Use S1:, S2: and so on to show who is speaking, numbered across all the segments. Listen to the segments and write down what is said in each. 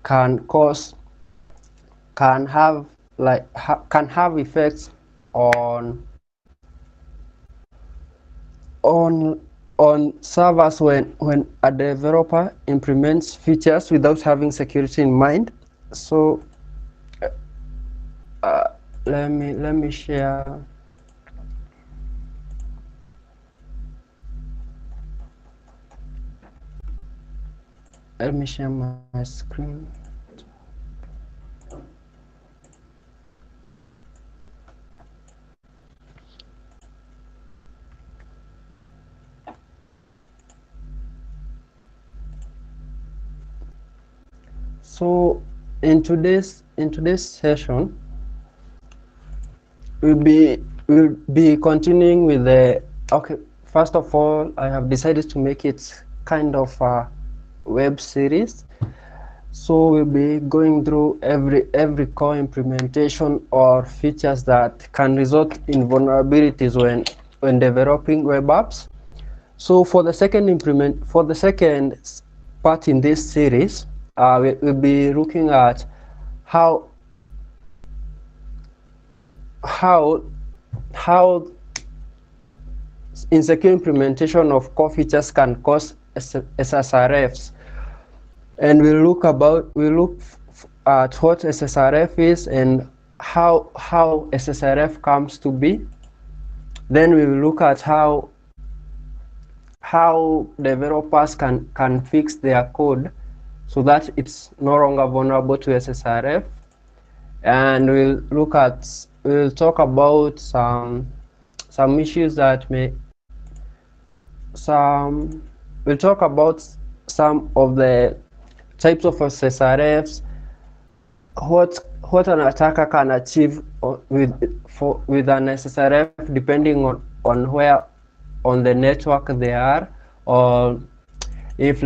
S1: can cause can have can have effects on on servers when a developer implements features without having security in mind. So let me share. Let me share my screen. So in today's session, we'll be continuing with the, okay, first of all, I have decided to make it kind of a web series. So we'll be going through every core implementation or features that can result in vulnerabilities when developing web apps. So for the second part in this series, we'll be looking at how insecure implementation of core features can cause SSRFs, and we'll look at what SSRF is and how SSRF comes to be. Then we will look at how developers can fix their code so that it's no longer vulnerable to SSRF, and we'll talk about some issues that we'll talk about some of the types of SSRFs, what an attacker can achieve with an SSRF depending on where on the network they are, or if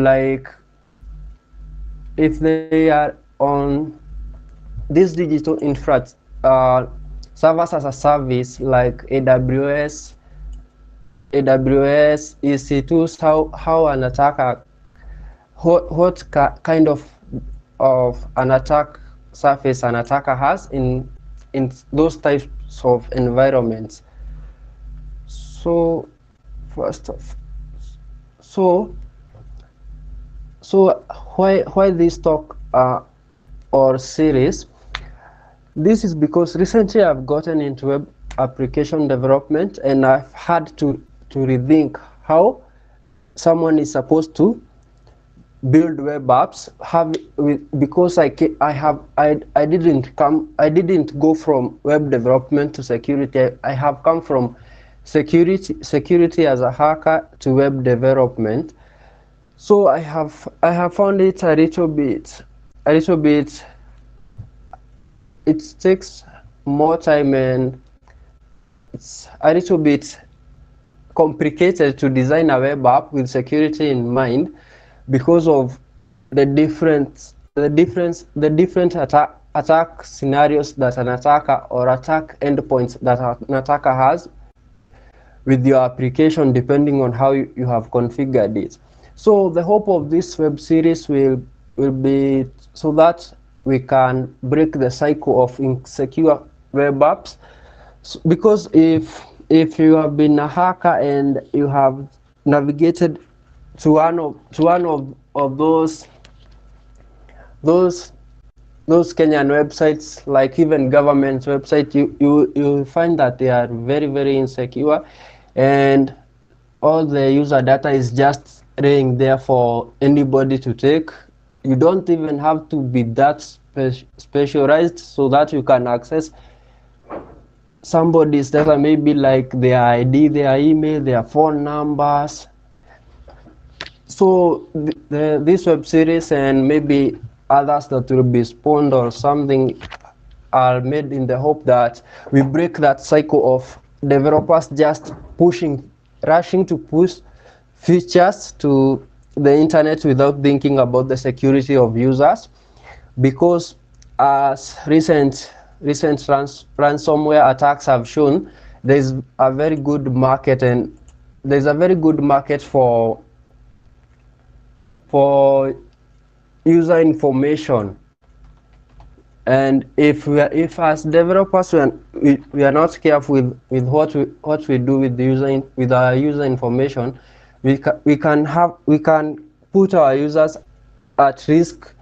S1: they are on this digital infra servers as a service like AWS, EC2, how an attacker, what kind of an attack surface an attacker has in those types of environments. So first off, so why this talk or series? This is because recently I've gotten into web application development, and I've had to rethink how someone is supposed to build web apps, because I didn't go from web development to security. I have come from security as a hacker to web development. So I have found it a little bit it takes more time, and it's a little bit complicated to design a web app with security in mind, because of the different attack scenarios that an attacker, or attack endpoints that an attacker has with your application, depending on how you have configured it. So the hope of this web series will be so that we can break the cycle of insecure web apps, because if you have been a hacker and you have navigated to one of those Kenyan websites, like even government website, you find that they are very insecure, and all the user data is just laying there for anybody to take. You don't even have to be that specialized so that you can access somebody's data, maybe like their ID, their email, their phone numbers. So this web series and maybe others that will be spawned or something are made in the hope that we break that cycle of developers just rushing to push features to the internet without thinking about the security of users, because as recent ransomware attacks have shown, there's a very good market, and there's a very good market for user information And if as developers we are not careful with what we do with the with our user information, we can put our users at risk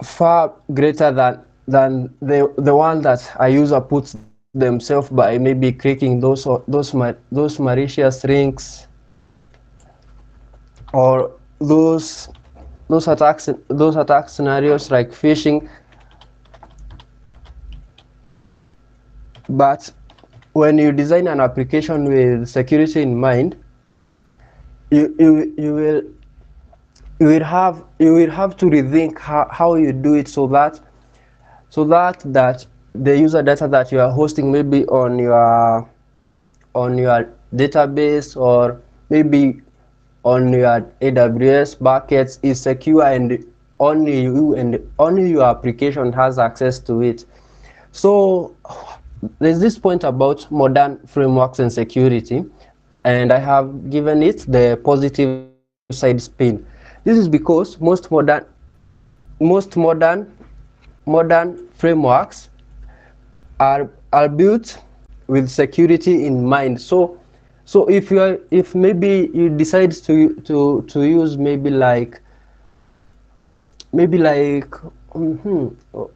S1: far greater than the one that a user puts themselves by maybe clicking those malicious links, or those attack scenarios like phishing. But when you design an application with security in mind, you will have to rethink how you do it, so that the user data that you are hosting maybe on your database, or maybe on your AWS buckets, is secure, and only your application has access to it. So there's this point about modern frameworks and security, and I have given it the positive side spin. This is because most modern frameworks are built with security in mind. So if maybe you decide to use maybe like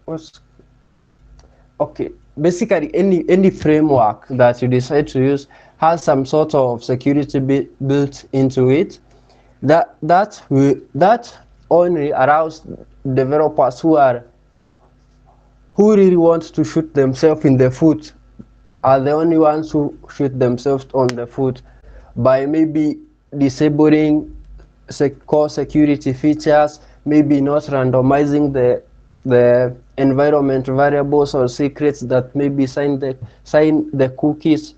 S1: what's okay, basically any framework that you decide to use has some sort of security built into it, that only allows developers who really want to shoot themselves in the foot, are the only ones who shoot themselves on the foot by maybe disabling core security features, maybe not randomizing the environment variables or secrets that maybe sign the cookies.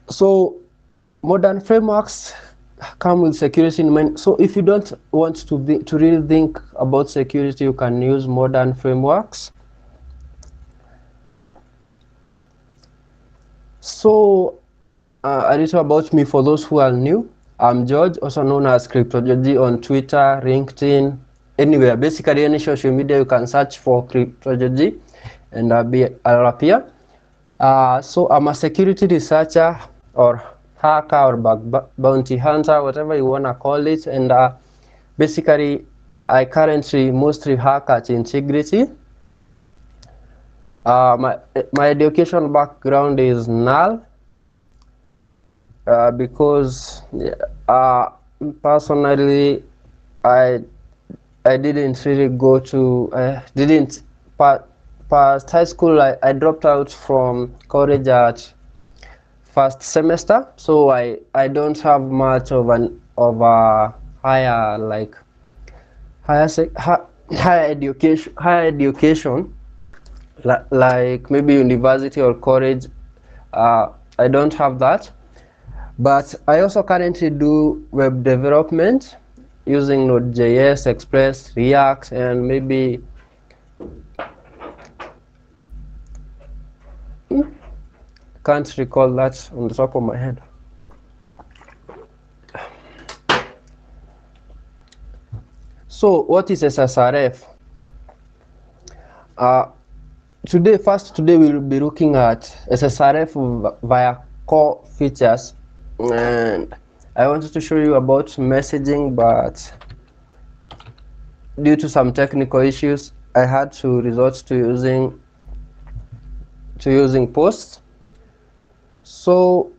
S1: So modern frameworks come with security in mind. So if you don't want to really think about security, you can use modern frameworks. So a little about me for those who are new. I'm George, also known as Cryptogeorgie on Twitter, LinkedIn, anywhere. Basically any social media you can search for Cryptogeorgie and I'll appear. So I'm a security researcher, or hacker, or bounty hunter, whatever you want to call it. And basically I currently mostly hack at Integrity. My education background is null, because personally I didn't really go to didn't past high school. I dropped out from college at first semester, so I don't have much of a higher education like maybe university or college. I don't have that, but I also currently do web development using Node.js, Express, React, and maybe can't recall that on the top of my head. So what is SSRF? Today we'll be looking at SSRF via core features, and I wanted to show you about messaging, but due to some technical issues I had to resort to using posts. So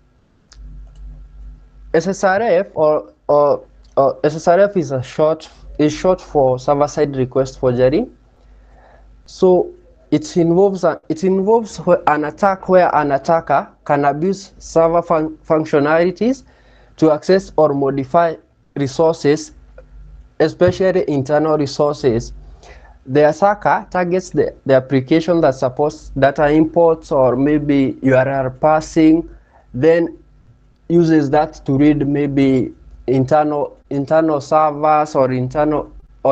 S1: SSRF or SSRF is short for server-side request forgery. So it involves an attack where an attacker can abuse server functionalities to access or modify resources, especially internal resources. The attacker targets the application that supports data imports or maybe URL parsing, then uses that to read maybe internal servers or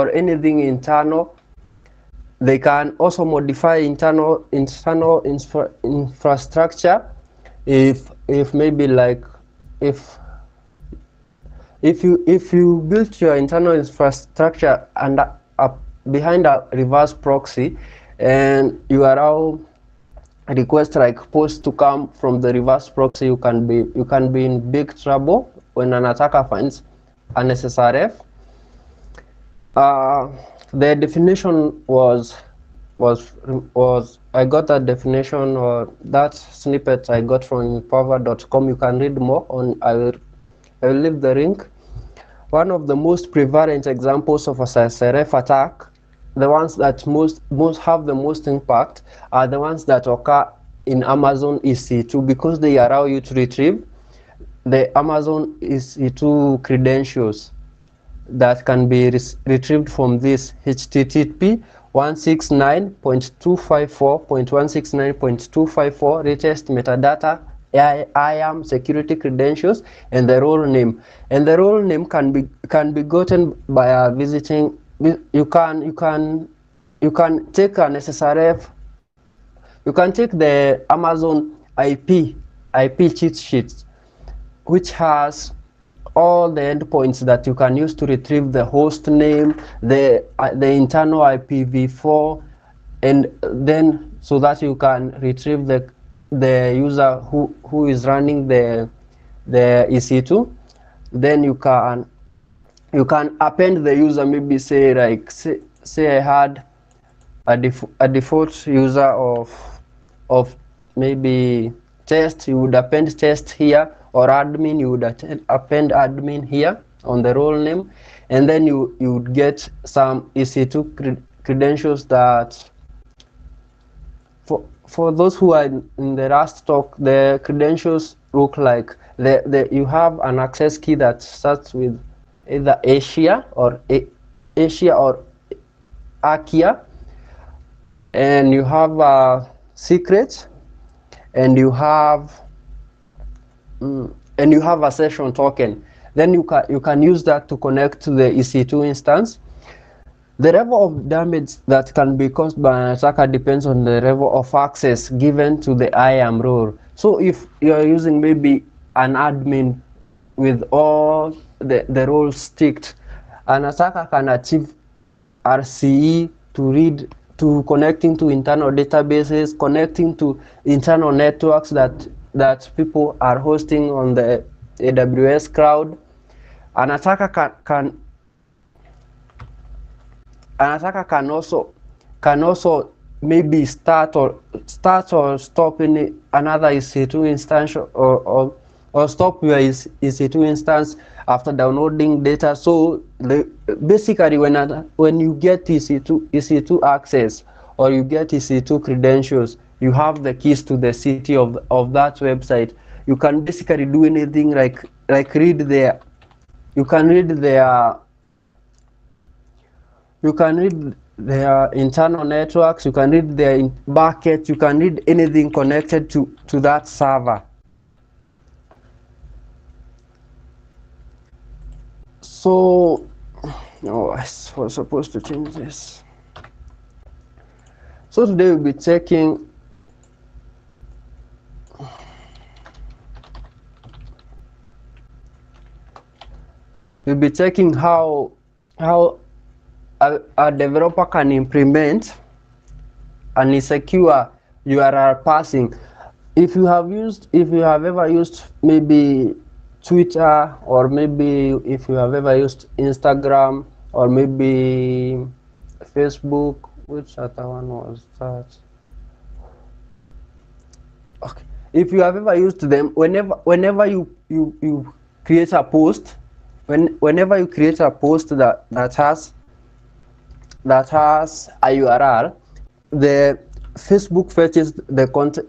S1: anything internal. They can also modify internal infrastructure if maybe like if you built your internal infrastructure and behind a reverse proxy, and you allow request like post to come from the reverse proxy, you can be in big trouble when an attacker finds an SSRF. The definition was I got that definition, or that snippet I got from power.com. You can read more on. I will leave the link. One of the most prevalent examples of a SSRF attack, the ones that most have the most impact, are the ones that occur in Amazon EC2, because they allow you to retrieve the Amazon EC2 credentials that can be retrieved from this HTTP 169.254.169.254 latest metadata, IAM security credentials, and the role name. And the role name can be gotten by visiting. You can take an SSRF. You can take the Amazon IP cheat sheets, which has all the endpoints that you can use to retrieve the host name, the internal IPv4, and then so that you can retrieve the user who is running the EC2. Then you can append the user. Maybe say like say I had a default user of maybe test. You would append test here, or admin, you would append admin here on the role name, and then you would get some EC2 credentials that, for those who are in the Rust talk, the credentials look like you have an access key that starts with either Asia or Akia, and you have a secret, and you have a session token. Then you can use that to connect to the EC2 instance. The level of damage that can be caused by an attacker depends on the level of access given to the IAM role. So if you are using maybe an admin with all the roles ticked, an attacker can achieve RCE to connecting to internal databases, connecting to internal networks that people are hosting on the AWS cloud. An attacker can also maybe start or stop in another EC2 instance, or stop your EC2 instance after downloading data. So basically, when you get EC2 access, or you get EC2 credentials, you have the keys to the city of that website. You can basically do anything like read their. You can read their internal networks. You can read their buckets. You can read anything connected to that server. So, I was supposed to change this. So today we'll be checking how a developer can implement an insecure URL parsing. If you have ever used maybe Twitter, or maybe if you have ever used Instagram, or maybe Facebook, which other one was that? Okay. If you have ever used them, whenever you create a post, whenever you create a post that has a URL, the Facebook fetches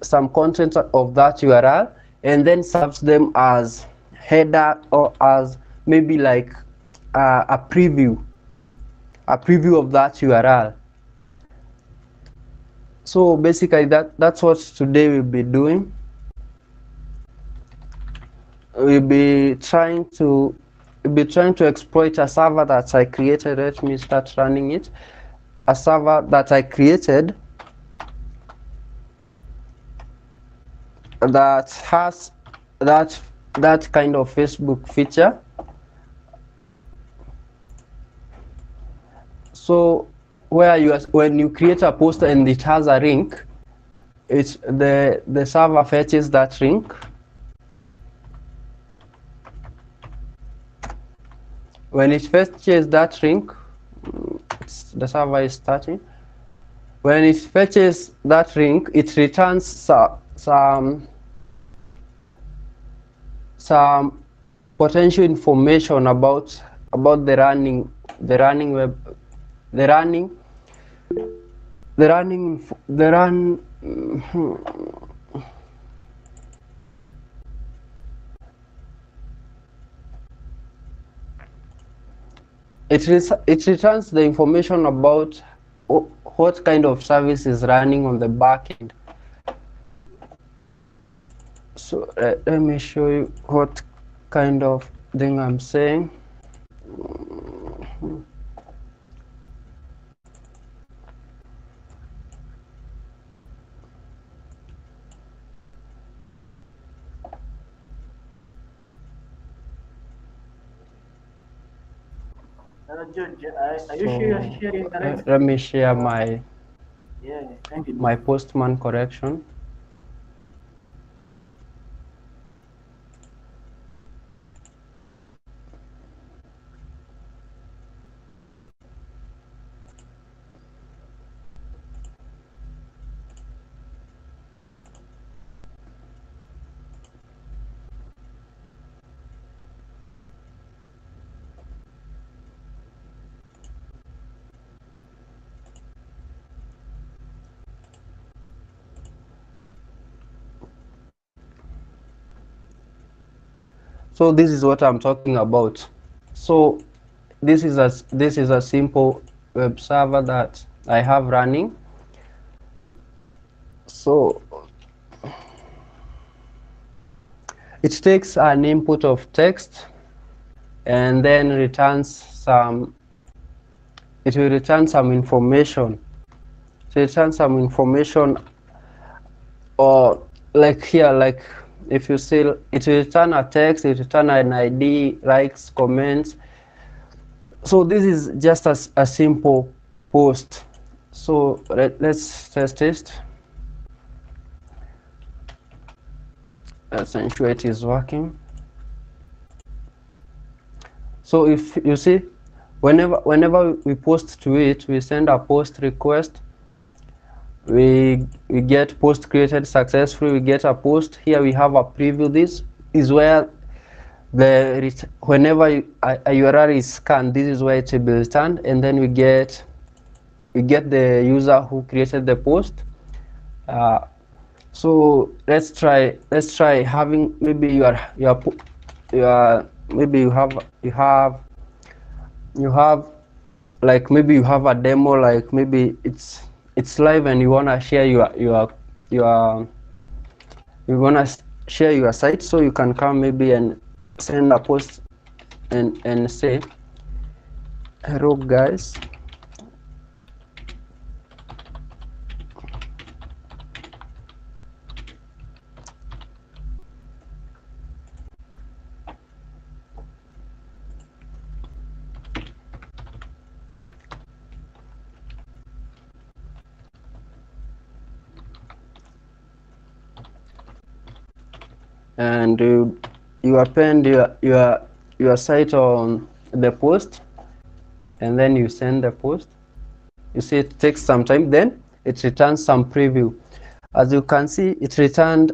S1: some content of that URL, and then serves them as header, or as maybe like a preview of that URL. So basically that's what today we'll be doing. We'll be trying to exploit a server that I created. Let me start running it. A server that I created that has that kind of Facebook feature. So where when you create a post and it has a link, it's the server fetches that link. When it fetches that link, the server is starting. When it fetches that link, it returns some potential information about the running web, the run. It returns the information about what kind of service is running on the backend. So let me show you what kind of thing I'm saying.
S2: George, are you sure you're sharing correct?
S1: Let me share my
S2: kindly.
S1: my Postman correction. So this is what I'm talking about. So this is a simple web server that I have running. So it takes an input of text and then returns some. It will return some information. So it returns some information, or like here, like if you see, it will return a text, it will return an ID, likes, comments. So this is just a simple post. So let's test it. Let's ensure it is working. So if you see, whenever we post to it, we send a post request. We get post created successfully. We get a post. Here we have a preview. This is where whenever a URL is scanned, this is where it will be returned, and then we get the user who created the post. So let's try having, maybe maybe you have like, maybe you have a demo, like maybe it's live and you want to share share your site. So you can come maybe and send a post and say, hello guys, and you append your site on the post, and then you send the post. You see it takes some time, then it returns some preview. As you can see, it returned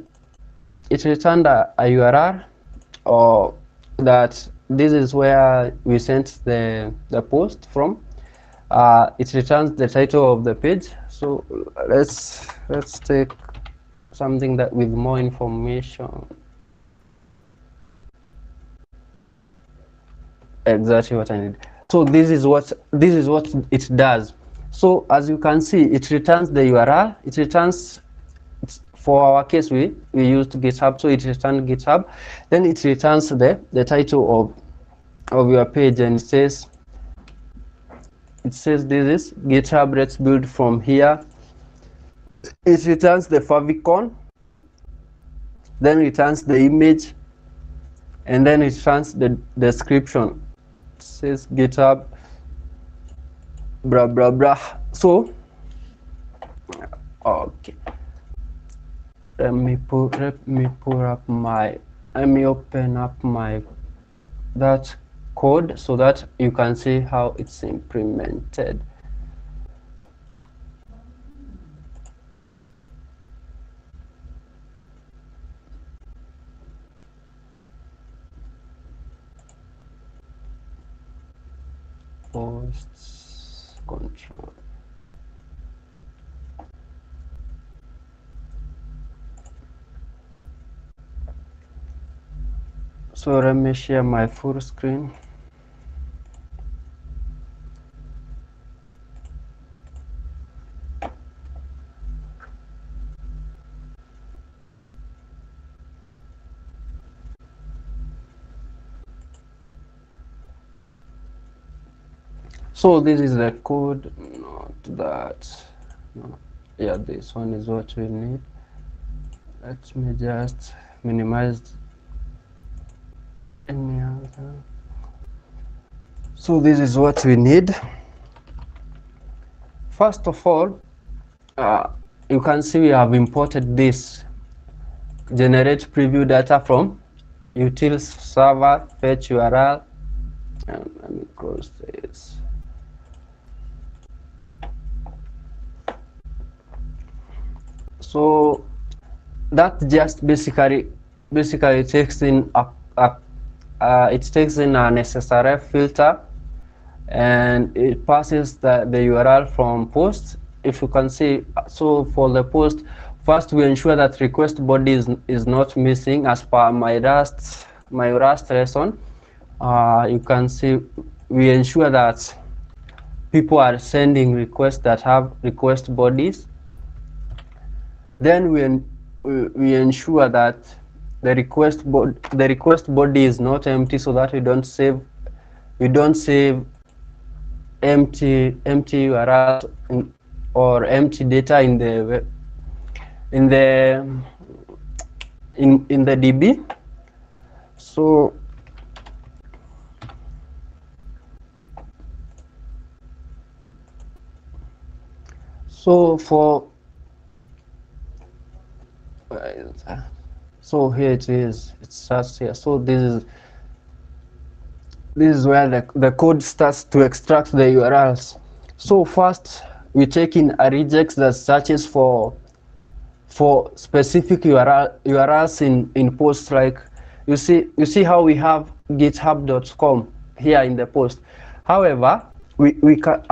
S1: a URL, or that this is where we sent the post from. It returns the title of the page. So let's take something that with more information. Exactly what I need. So this is what it does. So as you can see, it returns the URL. It returns, for our case we used GitHub, so it returns GitHub. Then it returns the title of your page, and it says this is GitHub. Let's build from here. It returns the favicon, then returns the image, and then it returns the description. It says GitHub blah blah blah. So okay, let me open up my that code so that you can see how it's implemented. Posts control. So let me share my full screen. So this is the code, not that. No. Yeah, this one is what we need. Let me just minimize any other. So this is what we need. First of all, you can see we have imported this generate preview data from utils server fetch URL, and let me close this. So that just basically takes in it takes in an SSRF filter, and it passes the URL from post. If you can see, so for the post, first we ensure that request body is not missing as per my Rust lesson. You can see we ensure that people are sending requests that have request bodies. Then we ensure that the request body is not empty, so that we don't save empty URL or empty data in the DB. So so here it is. It starts here. So this is where the code starts to extract the URLs. So first we take in a regex that searches for specific URLs in posts. Like you see how we have github.com here in the post. However, we can,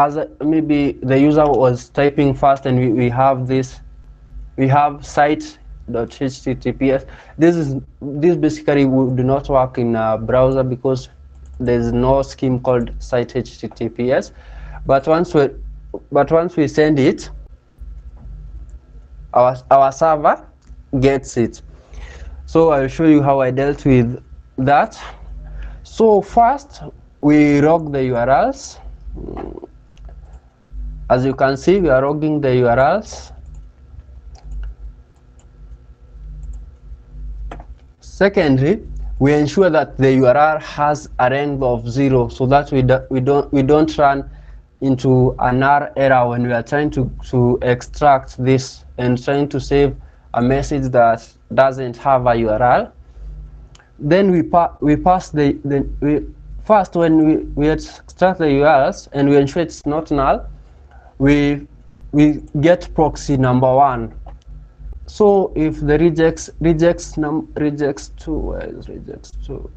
S1: maybe the user was typing fast, and we have site.https. This basically do not work in a browser because there's no scheme called site HTTPS. But once we send it, our server gets it. So I'll show you how I dealt with that. So first we log the URLs. As you can see, we are logging the URLs. Secondly, we ensure that the URL has a length of 0, so that we don't run into an error when we are trying to extract this and trying to save a message that doesn't have a URL. Then we pass first when we extract the URLs and we ensure it's not null, we get proxy number 1. So if the regex 2, where is regex 2?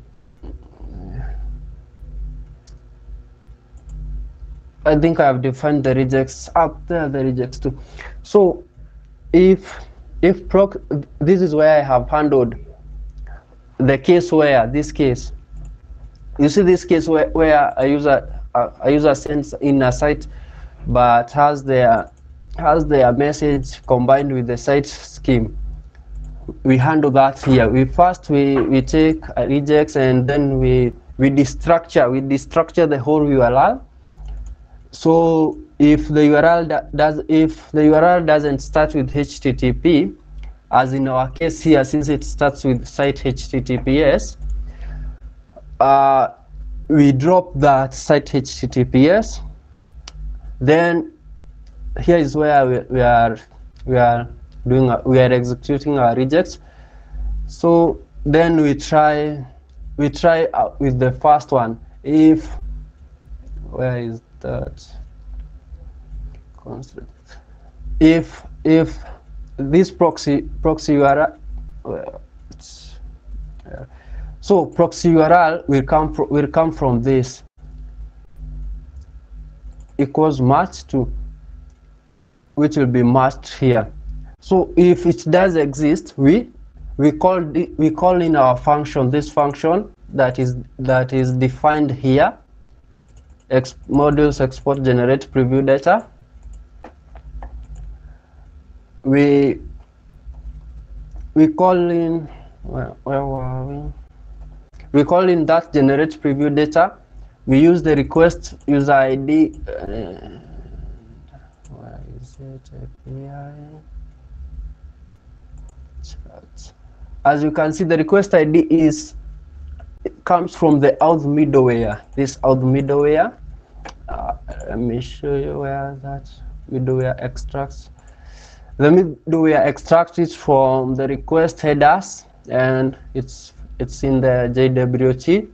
S1: I think I have defined the regex up there, the regex 2. So if this is where I have handled the case where this case, you see this case where a user sends in a site but has their message combined with the site scheme. We handle that here. We take a regex, and then we destructure the whole URL. So if the URL doesn't start with HTTP, as in our case here, since it starts with site HTTPS, we drop that site HTTPS. Then here is where we are executing our regex. So then we try with the first one. If where is that concept? If this proxy URL, so proxy URL will come from this equals match to, which will be matched here. So if it does exist, we call in our function, this function that is defined here, modules export generate preview data. We call in, where were we? We call in that generate preview data. We use the request user ID. Where is it? API. As you can see, the request ID comes from the auth middleware. This auth middleware. Let me show you where that middleware extracts. The middleware extracts it from the request headers, and it's in the JWT.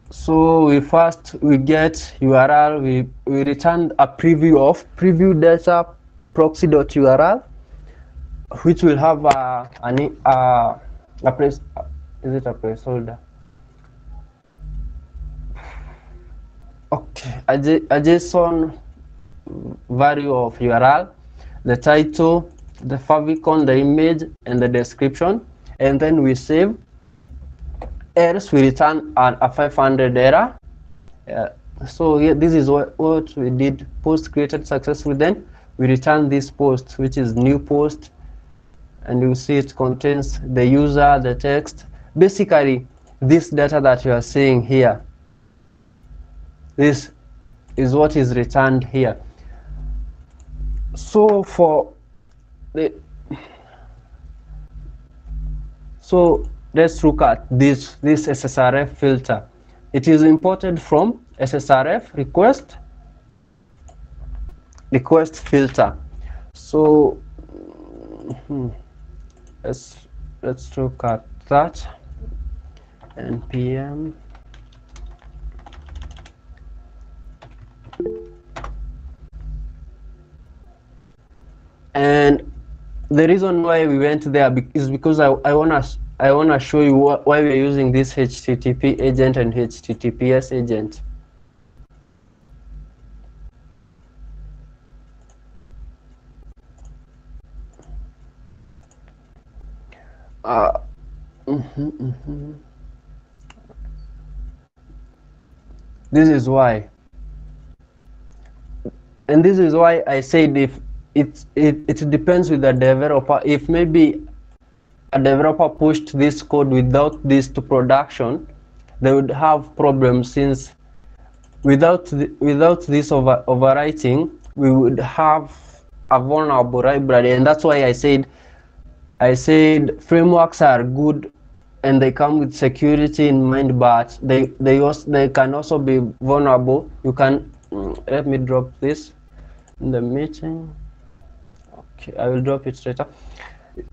S1: So we get URL. We return a preview of preview data proxy.url, which will have a placeholder? Okay, a JSON value of URL, the title, the favicon, the image, and the description, and then we save. Else we return a 500 error. So here, this is what we did. Post created successfully. Then we return this post, which is new post, and you see it contains the user, the text. Basically, this data that you are seeing here, this is what is returned here. So let's look at this SSRF filter. It is imported from SSRF request filter. So let's look at that. npm and the reason why we went there is because I want to show you why we're using this HTTP agent and HTTPS agent. This is why, and this is why I said if it depends with the developer. If maybe a developer pushed this code without this to production, they would have problems, since without this overwriting, we would have a vulnerable library. And that's why I said frameworks are good and they come with security in mind, but they can also be vulnerable. You can let me drop this in the meeting. Okay, I will drop it later.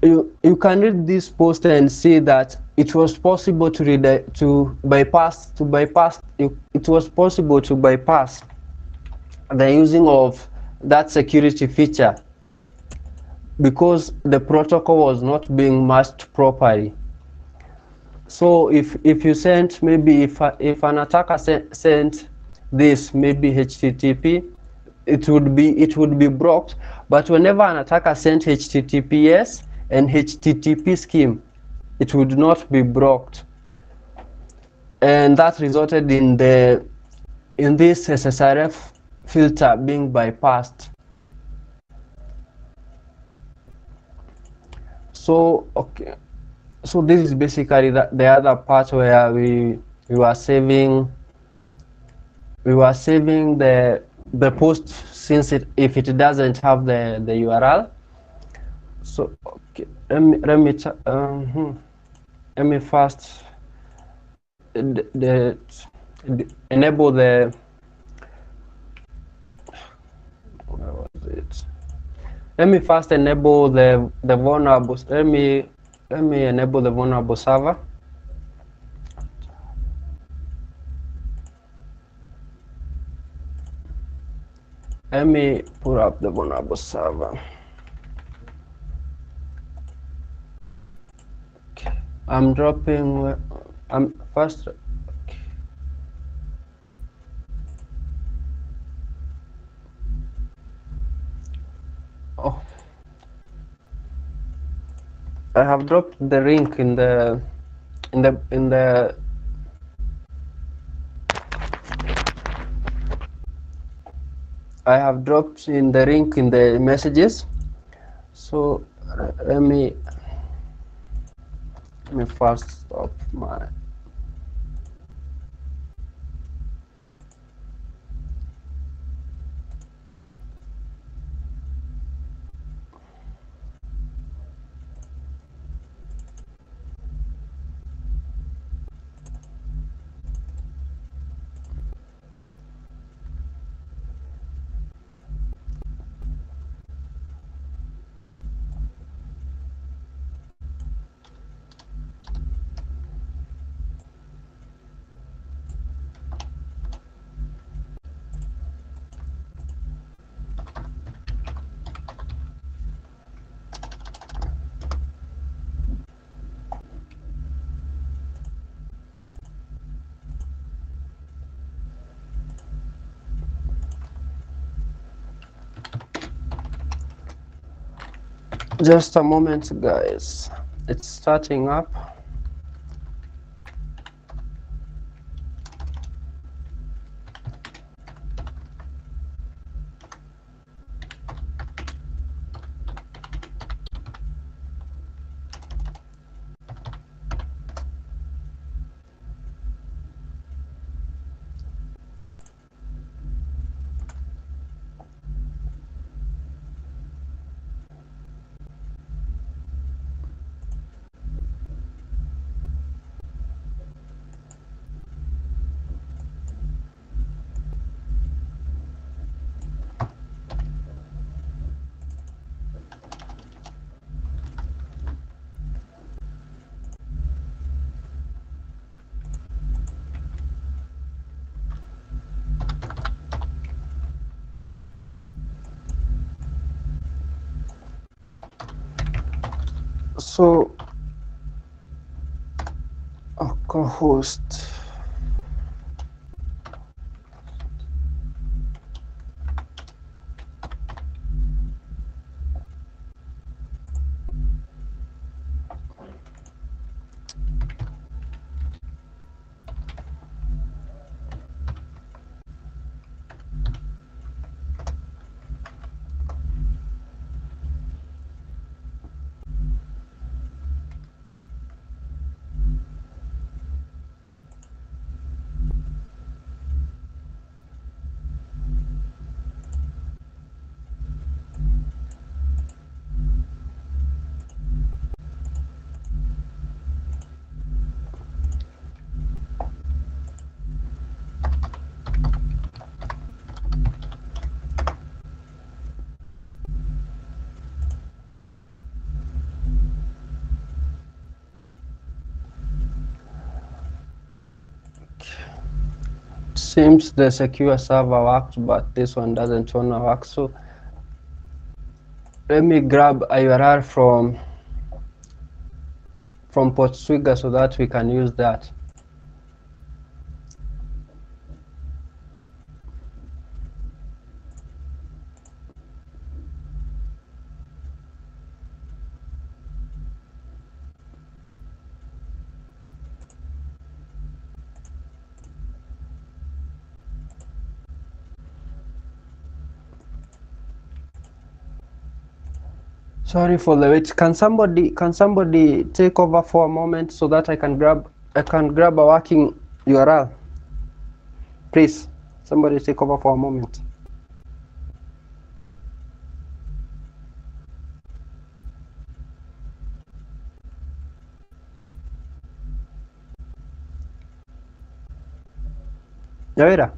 S1: You can read this post and see that it was possible to bypass. It was possible to bypass the using of that security feature because the protocol was not being matched properly. So if you sent, maybe if an attacker sent this, maybe HTTP, it would be blocked. But whenever an attacker sent HTTPS and HTTP scheme, it would not be blocked, and that resulted in this SSRF filter being bypassed. So okay, so this is basically the other part where we were saving the post, since if it doesn't have the URL. So okay, let me first enable the Let me first enable the vulnerable. Let me enable the vulnerable server. Let me put up the vulnerable server. Okay. I'm dropping. I'm first. Oh, I have dropped the link in the in the in the I have dropped in the link in the messages. So let me first stop my. Just a moment, guys. It's starting up. So, co-host. Seems the secure server works, but this one doesn't wanna work. So let me grab a URL from Portswigger so that we can use that. Sorry for the wait. Can somebody take over for a moment so that I can grab a working URL? Please, somebody take over for a moment. Yawira.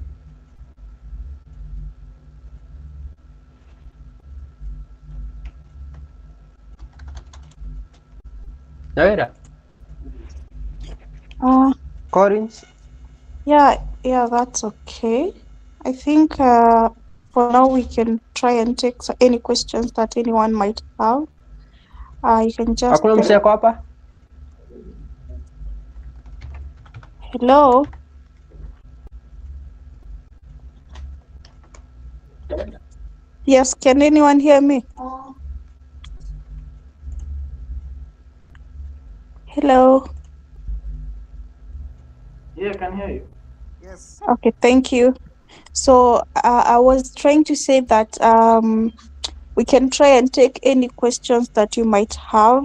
S1: Naira.
S3: Uh,
S1: Corinth.
S3: yeah, that's okay. I think for now we can try and take any questions that anyone might have. You can just
S1: Hakuna msee ako hapa?
S3: hello. Yes, can anyone hear me? Hello.
S2: Yeah, I can hear you.
S4: Yes.
S3: Okay, thank you. So I was trying to say that we can try and take any questions that you might have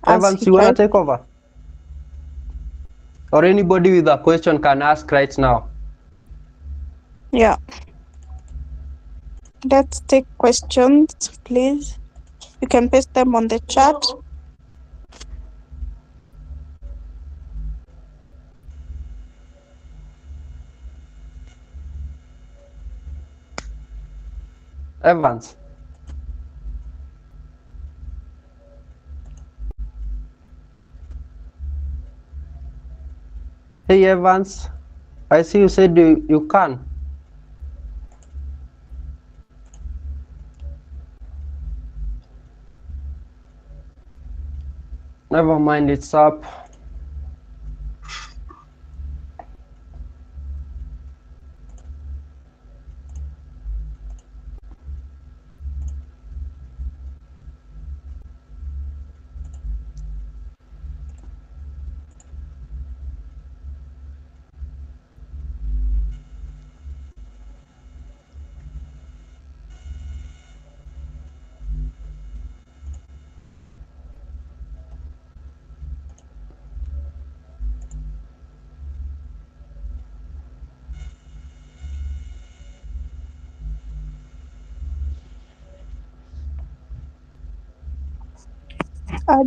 S3: as
S1: Evans,
S3: he
S1: you wanna
S3: tries.
S1: take over? Or anybody with a question can ask right now.
S3: Yeah. Let's take questions, please. You can paste them on the chat.
S1: Evans. Hey Evans, I see you said you can. Never mind, it's up.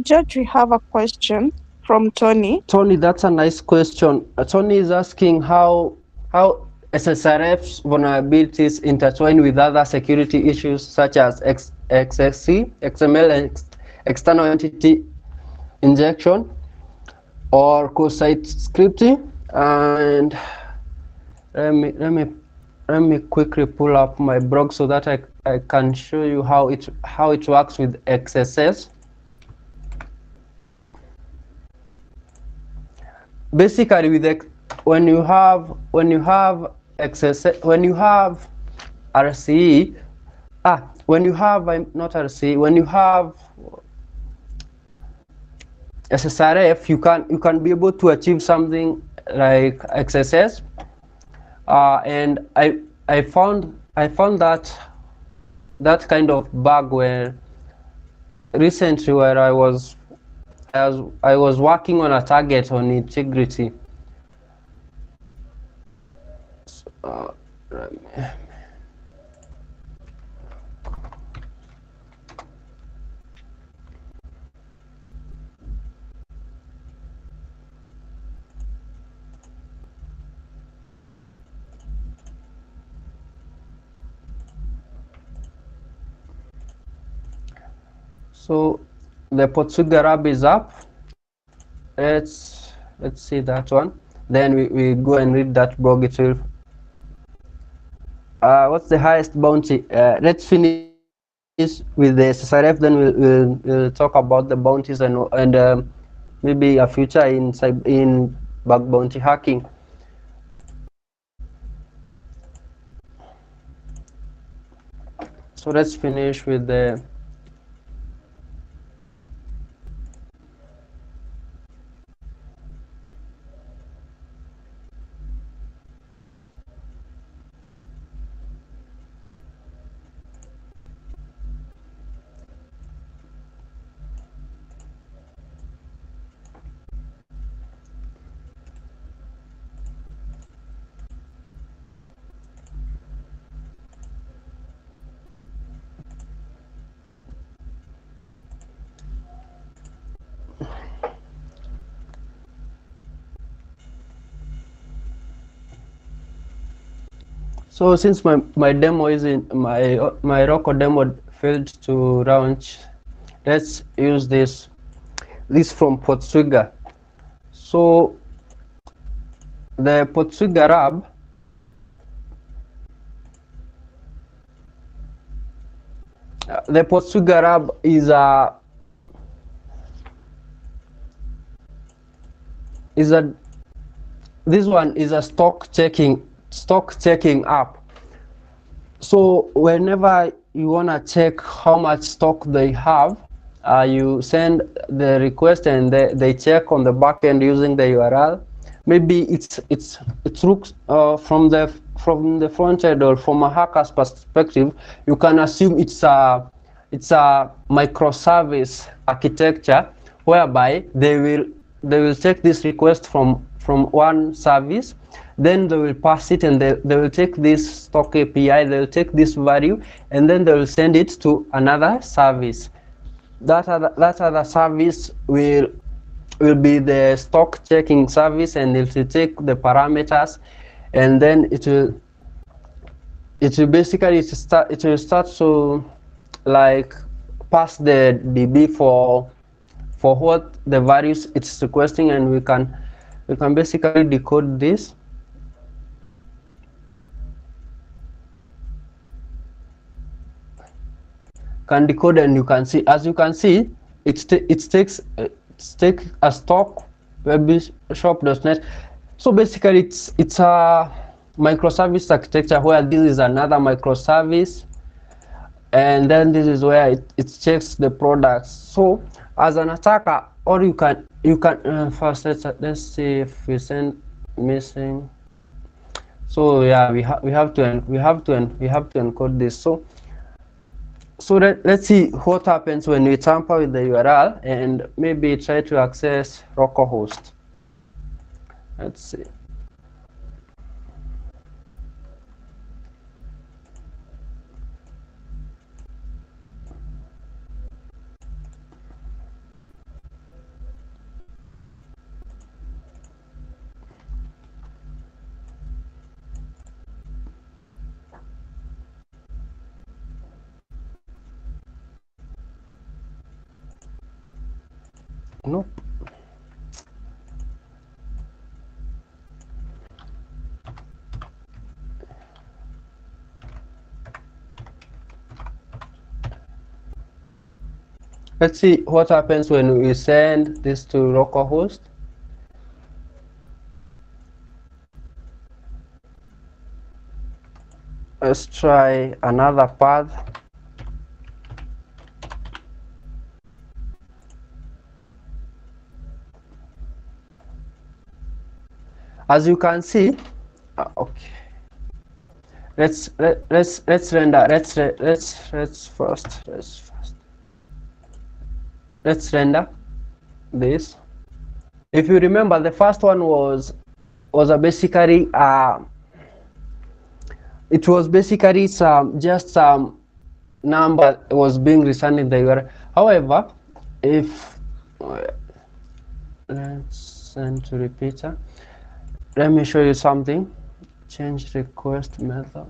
S3: Judge, we have a question from Tony.
S1: Tony, that's a nice question. Tony is asking how SSRF's vulnerabilities intertwine with other security issues such as XSC, XML, and external entity injection, or cross-site scripting. And let me quickly pull up my blog so that I can show you how it works with XSS. Basically, when you have XSS, when you have RCE, when you have not RCE, when you have SSRF, you can be able to achieve something like XSS. And I found that kind of bug where recently where I was working on a target on integrity. So the Portugal Arab is up. Let's see that one. Then we go and read that blog itself. What's the highest bounty? Let's finish with the SSRF. Then we'll talk about the bounties and maybe a future in bug bounty hacking. So let's finish with the So since my demo isn't my Rocco demo failed to launch, let's use this. this from Portugal. So the Portugal hub is a this one is a stock checking app. So whenever you want to check how much stock they have, you send the request and they check on the back end using the URL. Maybe it looks from the front end, or from a hacker's perspective, you can assume it's a microservice architecture, whereby they will take this request from one service, then they will pass it, and they will take this stock API, they will take this value, and then they will send it to another service. That other service will be the stock checking service, and it will take the parameters, and then it will basically start to like pass the DB for what the values it's requesting, and we can basically decode this. Can decode, and you can see, as you can see, it takes a stock webshop.net. So basically it's a microservice architecture, where this is another microservice, and then this is where it checks the products. So as an attacker, or you can first let's see if we send missing. So yeah, we have to encode this. So let's see what happens when we tamper with the URL and maybe try to access localhost. Let's see. Nope. Let's see what happens when we send this to localhost. Let's try another path. As you can see, okay. Let's render. Let's render this. If you remember, the first one was basically it was basically just some number was being returned in the URL. However, if let's send to repeater. Let me show you something. Change request method.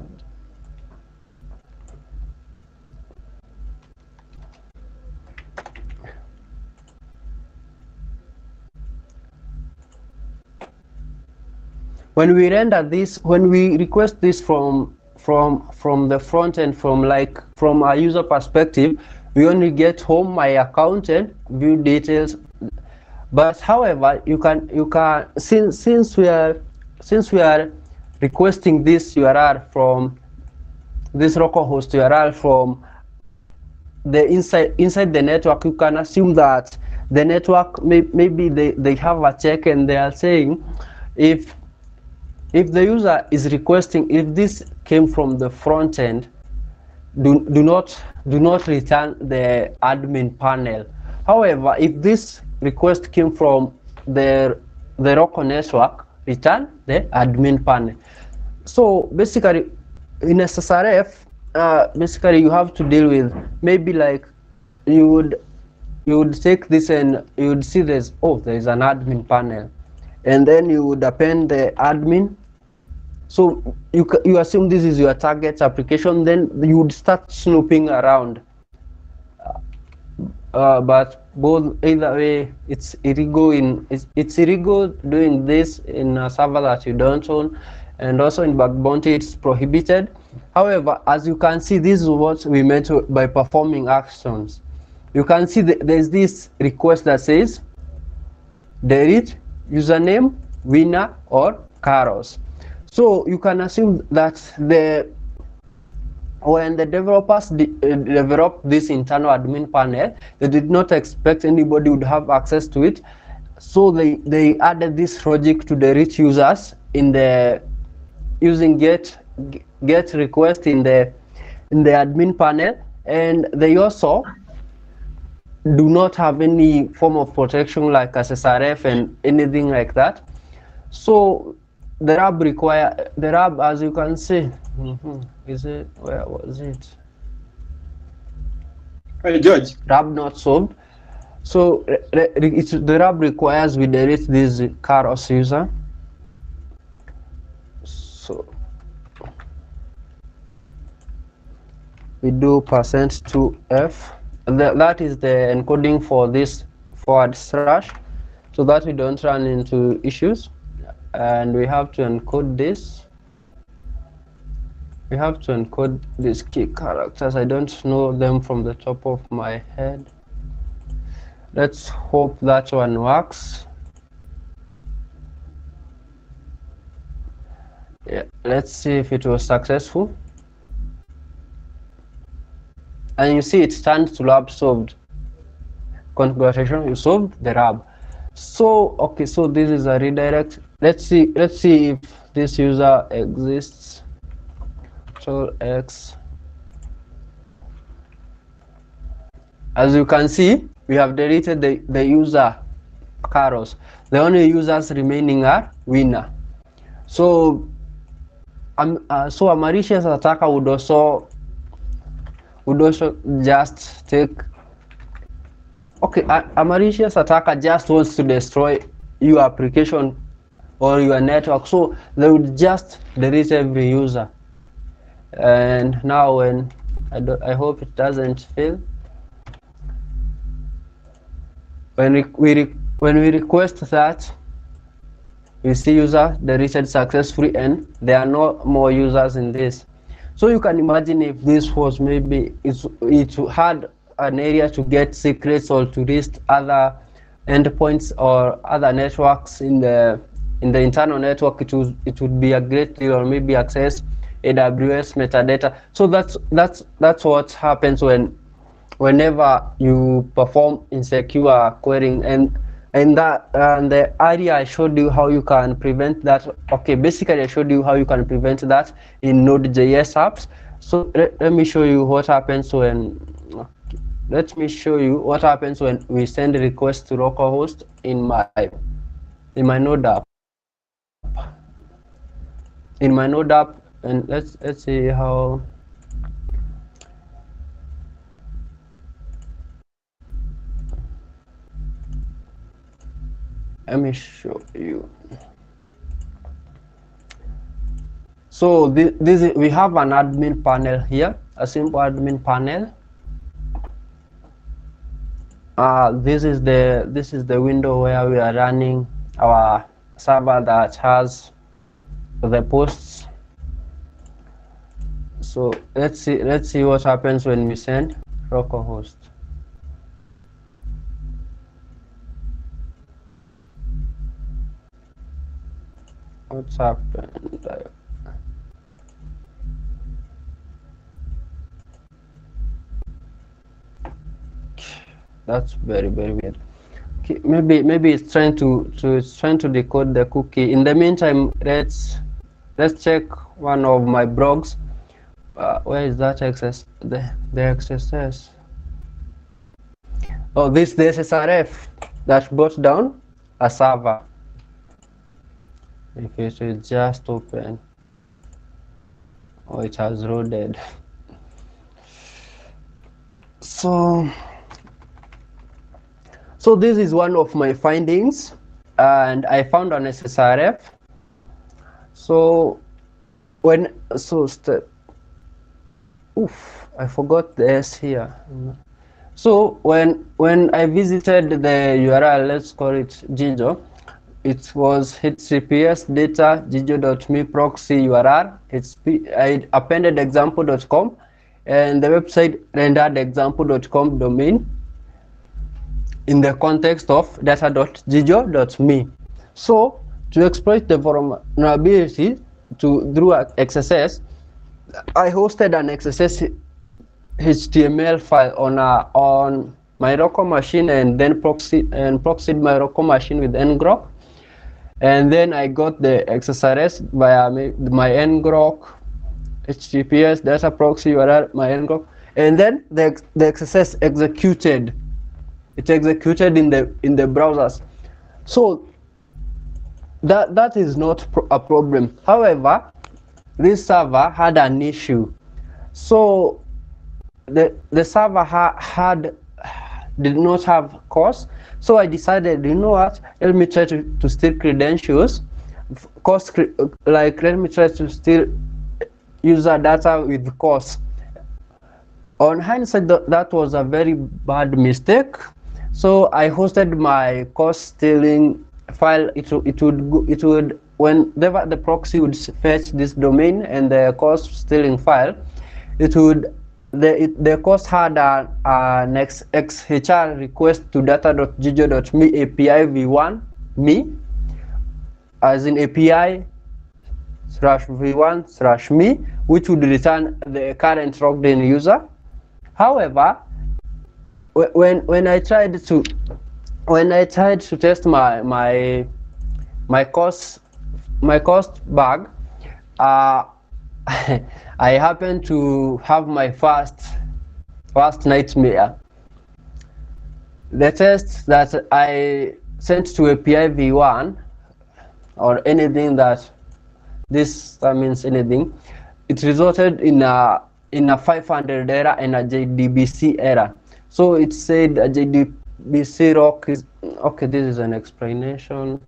S1: When we render this, when we request this from the front end, from a user perspective, we only get home, my account, and view details. But however, you can since we are requesting this URL from this localhost URL from the inside the network, you can assume that the network maybe they have a check, and they are saying if the user is requesting, if this came from the front end, do not return the admin panel. However, if this request came from the local network, return the admin panel. So basically, in SSRF, basically you have to deal with, maybe like you would take this and you would see there's an admin panel, and then you would append the admin. So you assume this is your target application, then you would start snooping around. but both either way it's illegal it's illegal doing this in a server that you don't own, and also in bug bounty it's prohibited. However, as you can see, this is what we meant by performing actions. You can see there's this request that says delete username, winner, or carols. So you can assume that when the developers developed this internal admin panel, they did not expect anybody would have access to it. So they added this logic to delete users in the using get request in the admin panel, and they also do not have any form of protection like SSRF and anything like that. So the RAB, as you can see, is it, where was it?
S4: Hey, George.
S1: RAB not solved. So the RAB requires we delete this carols user. So we do %2f. That is the encoding for this /, so that we don't run into issues. And we have to encode this. We have to encode these key characters. I don't know them from the top of my head. Let's hope that one works. Yeah, let's see if it was successful. And you see it turned to RAB solved. Congratulations, you solved the RAB. So okay, so this is a redirect. Let's see if this user exists. Control X. As you can see, we have deleted the user carols. The only users remaining are winner. So so a malicious attacker would also just take, okay, a malicious attacker just wants to destroy your application or your network, so they would just delete every user. And now when I hope it doesn't fail. When we request that, we see user deleted successfully and there are no more users in this. So you can imagine if this was maybe it had an area to get secrets or to list other endpoints or other networks in the internal network, it would be a great deal, or maybe access AWS metadata. So that's what happens whenever you perform insecure querying. And the area I showed you how you can prevent that. Okay, basically I showed you how you can prevent that in Node.js apps. So let me show you what happens when we send requests to localhost in my Node app. In my Node app, and let's see how. Let me show you. So we have an admin panel here, a simple admin panel. This is the window where we are running our server that has the posts. So let's see what happens when we send localhost. What's happened? That's very weird. Okay, maybe it's trying to decode the cookie. In the meantime, let's check one of my blogs. Where is that access? The XSS. Oh, this the SSRF that brought down a server. If it will just open. Oh, it has loaded. So this is one of my findings, and I found an SSRF. So I forgot the S here. So when I visited the URL, let's call it Gijo, it was https data gijo.me proxy URL. I appended example.com, and the website rendered example.com domain in the context of data.gijo.me. So to exploit the vulnerability through XSS, I hosted an XSS HTML file on my local machine, and then proxied my local machine with ngrok, and then I got the SSRF via my ngrok HTTPS data proxy URL my ngrok, and then the XSS executed. It executed in the browsers. So that is not a problem. However, this server had an issue. So the server did not have CORS. So I decided, you know what, let me try to steal credentials, let me try to steal user data with CORS. On hindsight, that was a very bad mistake. So I hosted my CORS stealing file. It would whenever the proxy would fetch this domain and the CORS stealing file, the CORS had an XHR request to data.gijo.me API v1 me, as in API/v1/me, which would return the current logged in user. However, when I tried to test my CORS bug, I happened to have my first nightmare. The test that I sent to API v1, or anything that means anything, it resulted in a 500 error and a JDBC error. So it said a JDBC rock is okay. This is an explanation.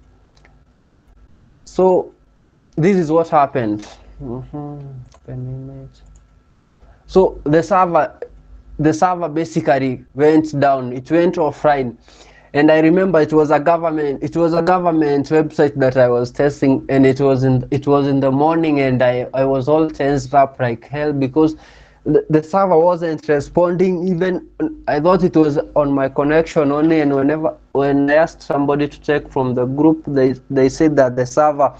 S1: So this is what happened. So the server basically went down. It went offline, and I remember it was a government website that I was testing, and it was in the morning, and I was all tensed up like hell because the server wasn't responding. Even I thought it was on my connection only, and when I asked somebody to check from the group, they said that the server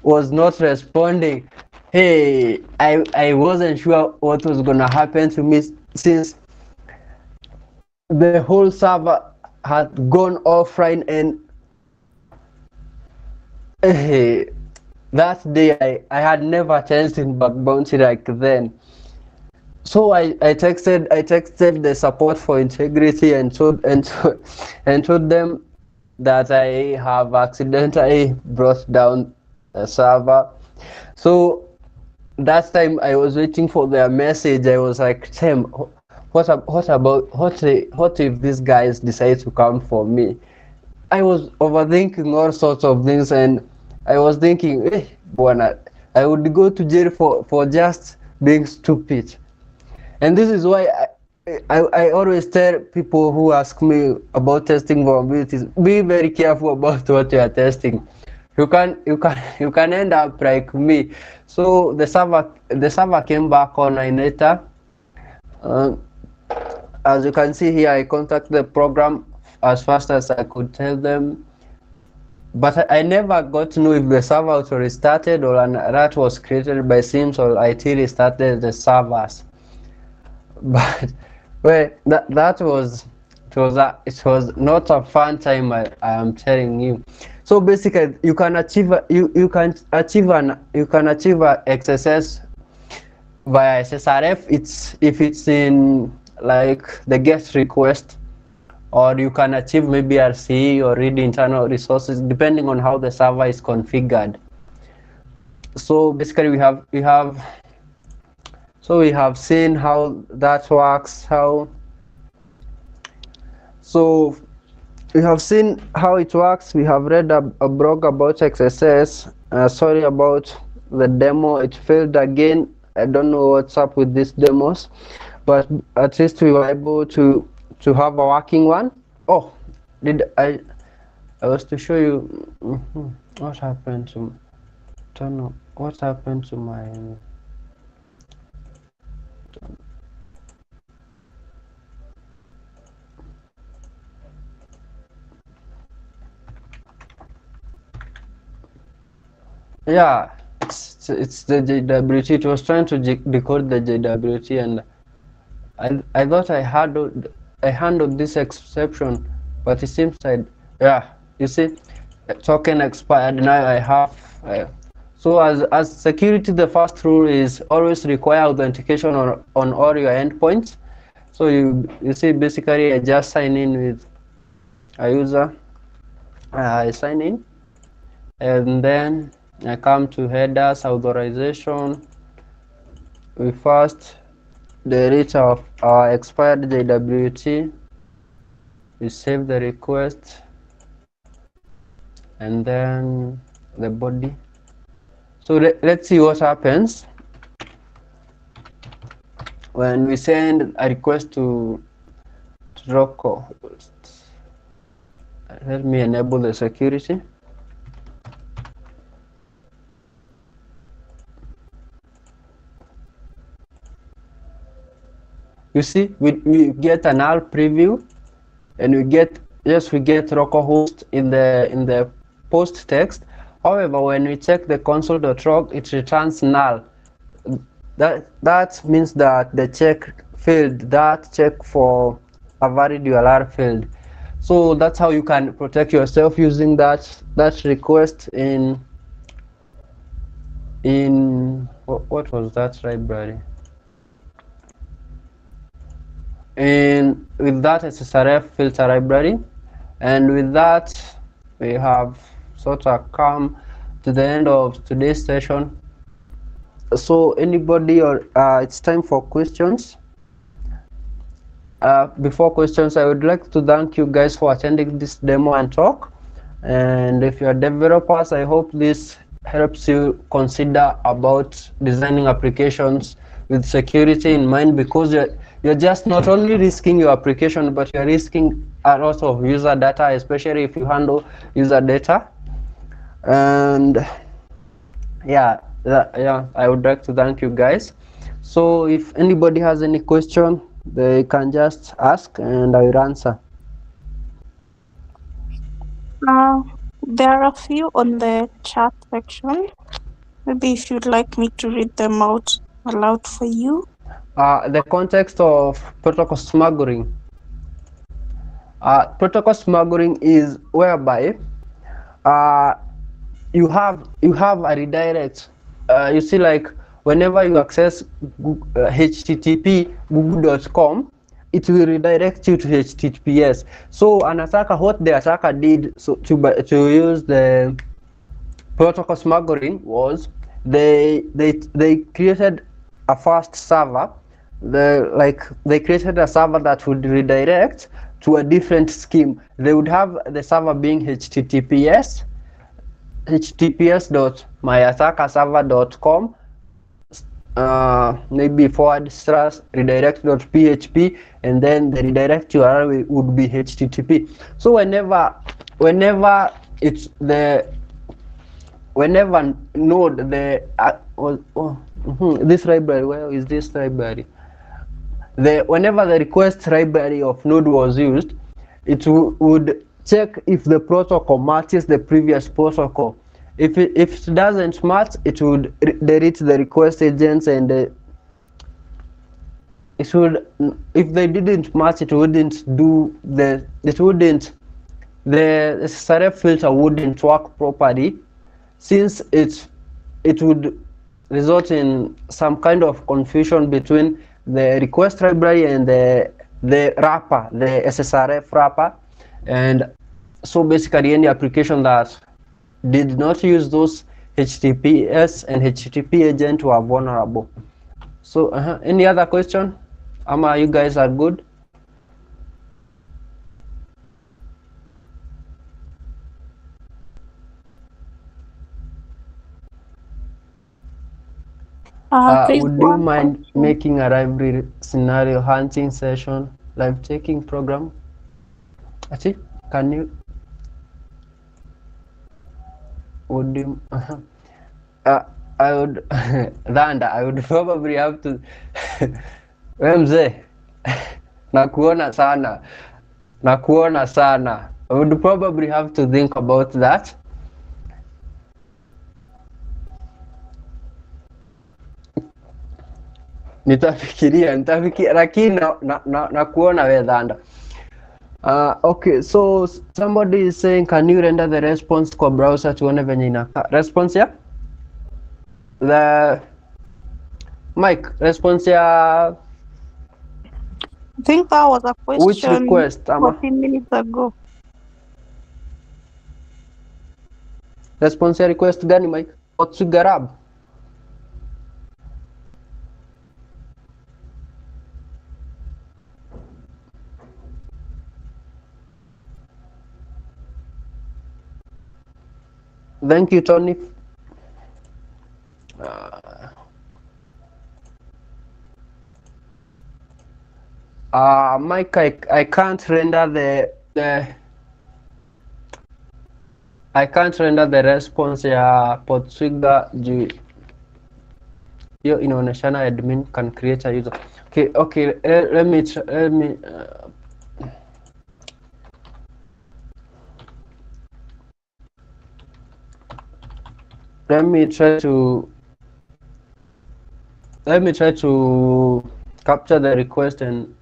S1: was not responding. Hey, I wasn't sure what was gonna happen to me, since the whole server had gone offline, and that day I had never tested bug bounty like then. So I texted the support for integrity and told them that I have accidentally brought down the server. So that time I was waiting for their message. I was like, Tim, what if these guys decide to come for me? I was overthinking all sorts of things, and I was thinking, I would go to jail for just being stupid. And this is why I always tell people who ask me about testing vulnerabilities, be very careful about what you are testing. You can end up like me. So the server came back online later. As you can see here, I contacted the program as fast as I could tell them, but I never got to know if the server was restarted or an alert was created by Sims or IT restarted the servers. But well, it was not a fun time. I am telling you. So basically, you can achieve a XSS via SSRF. If it's in like the GET request, or you can achieve maybe RCE or read internal resources, depending on how the server is configured. So basically, we have seen how that works. So we have seen how it works. We have read a blog about XSS. Sorry about the demo, it failed again. I don't know what's up with these demos, but at least we were able to to have a working one. Oh, did I was to show you what happened to don't know what happened to my yeah, it's the JWT. It was trying to decode the JWT, and I thought I handled this exception, but it seems yeah, you see, token expired. Now I have so as security, the first rule is always require authentication on all your endpoints. So you see, basically I just sign in with a user. I sign in, and then I come to headers authorization. We first delete our expired JWT. We save the request, and then the body. So let's see what happens when we send a request to Rocco. Let me enable the security. You see, we get an null preview, and we get localhost in the post text. However, when we check the console.log, it returns null. That means that the check failed. That check for a valid URL failed. So that's how you can protect yourself using that request in what was that library? And with that SSRF filter library, and with that we have sort of come to the end of today's session. So anybody, or it's time for questions. Before questions, I would like to thank you guys for attending this demo and talk. And if you're developers, I hope this helps you consider about designing applications with security in mind, because you're just not only risking your application, but you're risking a lot of user data, especially if you handle user data. And yeah, I would like to thank you guys. So if anybody has any question, they can just ask and I will answer.
S3: There are a few on the chat section. Maybe if you'd like me to read them out aloud for you.
S1: The context of protocol smuggling. Protocol smuggling is whereby you have a redirect. You see, like whenever you access http google.com, it will redirect you to HTTPS. So an attacker, what the attacker did to use the protocol smuggling was they created a fast server. They created a server that would redirect to a different scheme. They would have the server being https.myattackerserver.com, maybe / redirect.php, and then the redirect URL would be HTTP. So whenever node this library, where is this library? Whenever the request library of node was used, it would check if the protocol matches the previous protocol. If it doesn't match, it would delete the request agents, and it would, if they didn't match, it wouldn't do the SSRF filter wouldn't work properly, since it would result in some kind of confusion between the request library and the wrapper, the SSRF wrapper. And so basically any application that did not use those HTTPS and HTTP agent were vulnerable. So any other question? Ama, you guys are good? Would you mind making a library scenario hunting session live checking program. Actually, can you? Would you? I would. Randa, I would probably have to. We mzee, nakuona sana, nakuona sana. I would probably have to think about that. Nitafikiria, lakini nakuona we Dhanda. Okay, so somebody is saying can you render the response kwa browser tuone venye inakaa. Response ya? The Mike, response ya
S3: I think that was a
S1: which
S3: question
S1: request?
S3: 14 minutes ago.
S1: Response ya request gani Mike? Otsugarab. Thank you, Tony. Mike, I can't render I can't render the response ya Portuga juu hiyo inaoneshana admin can create a user. Okay, let me try to capture the request and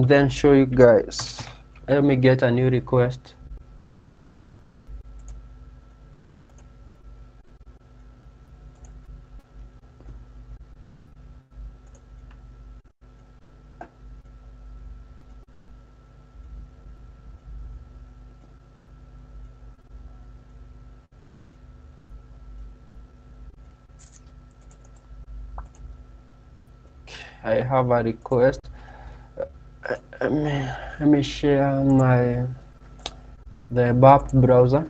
S1: then show you guys. Let me get a new request. I have a request. Let me share the BAP browser.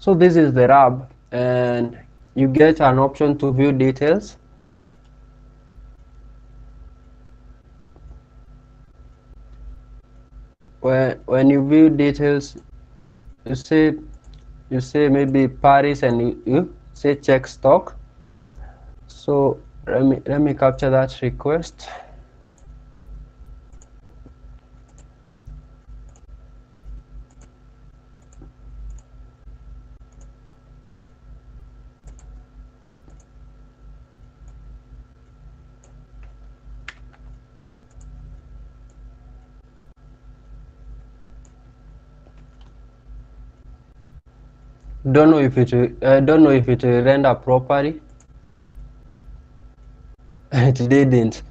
S1: So this is the RAB, and you get an option to view details. When you view details, you say maybe Paris, and you say check stock. So let me capture that request. Don't know if it will render properly. It didn't.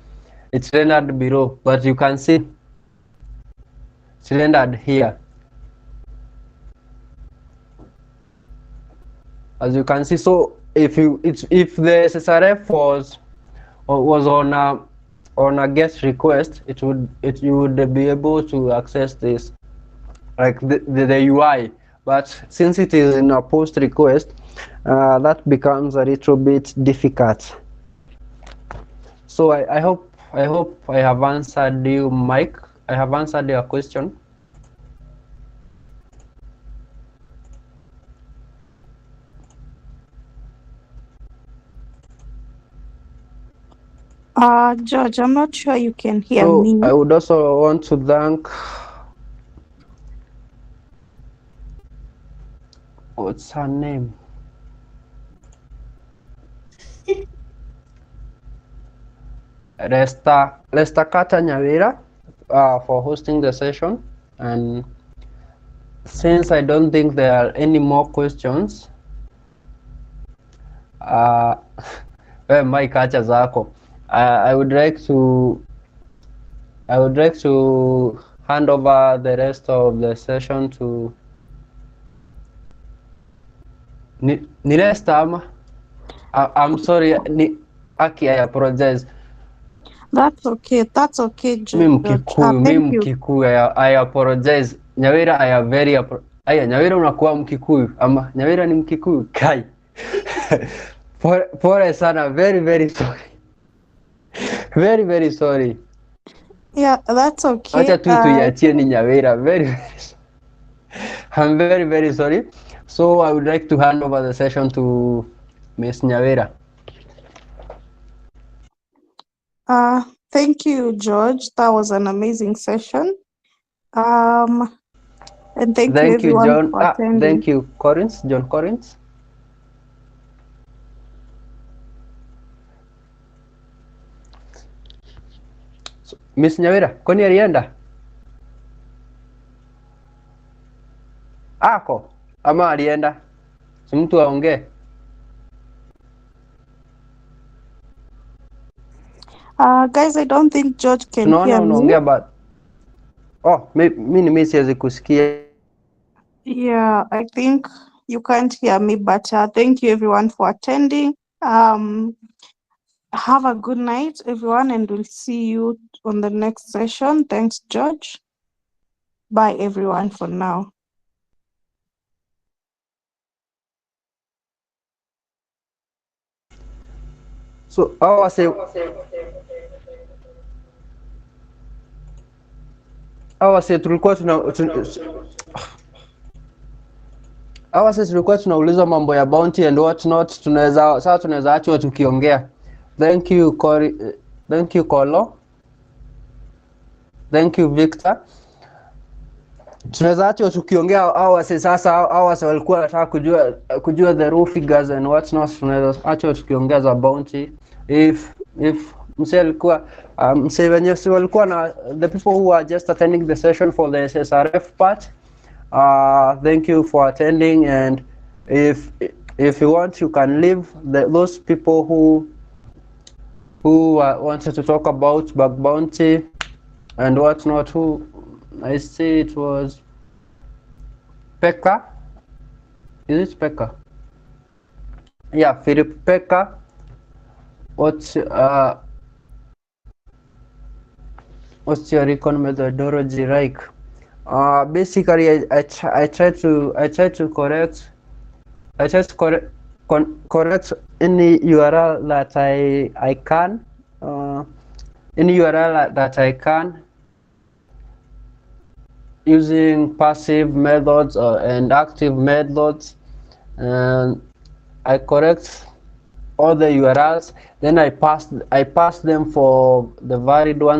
S1: It's rendered below, but you can see it's rendered here. As you can see, so if the SSRF was on a guest request, you would be able to access this, like the UI. But since it is in a post request, that becomes a little bit difficult. So I hope I have answered you, Mike. I have answered your question.
S3: George, I'm not sure you can hear
S1: So
S3: me.
S1: I would also want to thank, what's her name? Lesta Kata Nyawira for hosting the session. And since I don't think there are any more questions, Mike acha zako. I would like to I would like to hand over the rest of the session to Nilesta. I'm sorry, Aki, I apologize.
S3: That's okay. That's okay,
S1: Mi
S3: George.
S1: Mkikuyu, mi
S3: Thank you.
S1: Mkikuyu, I apologize. Nyawira, I am very aya, Nyawira unakuwa Mkikuyu ama Nyawira ni Mkikuyu? Kai. Pole sana, very sorry. Very sorry.
S3: Yeah, that's okay.
S1: Acha tu tuiachie ni Nyawira. Very sorry. I'm very sorry. So I would like to hand over the session to Miss Nyawira.
S3: Thank you, George. That was an amazing session. And thank you everyone
S1: John.
S3: for attending.
S1: Thank you, John Corrins. So, Miss Nyawira, kwani alienda? Ako ama alienda? Si mtu aongee.
S3: Guys, I don't think George can
S1: Tunaona
S3: hear me.
S1: unaongea but mimi siwezi kusikia.
S3: Yeah, I think you can't hear me, but thank you everyone for attending. Have a good night, everyone, and we'll see you on the next session. Thanks, George. Bye, everyone, for now.
S1: So tulikuwa tunauliza mambo ya bounty and what not. Tunaweza achwa tukiongea. Thank you Kolo. Thank you Victor. Tunaweza achwa tukiongea sasa walikuwa wanataka kujua the raw figures and what not. Tunaweza achwa tukiongea za bounty if mse alikuwa mse wenye walikuwa na the people who are just attending the session for the SSRF part. Thank you for attending, and if you want, you can leave. Those people who wanted to talk about bug bounty and whatnot. Who I see it was Pekka. Is it Pekka? Yeah, Philip Pekka. What's your recon methodology like? Basically, I try to correct any URL that I can, any URL that I can, using passive methods and active methods, and I correct all the URLs. Then I pass them for the valid ones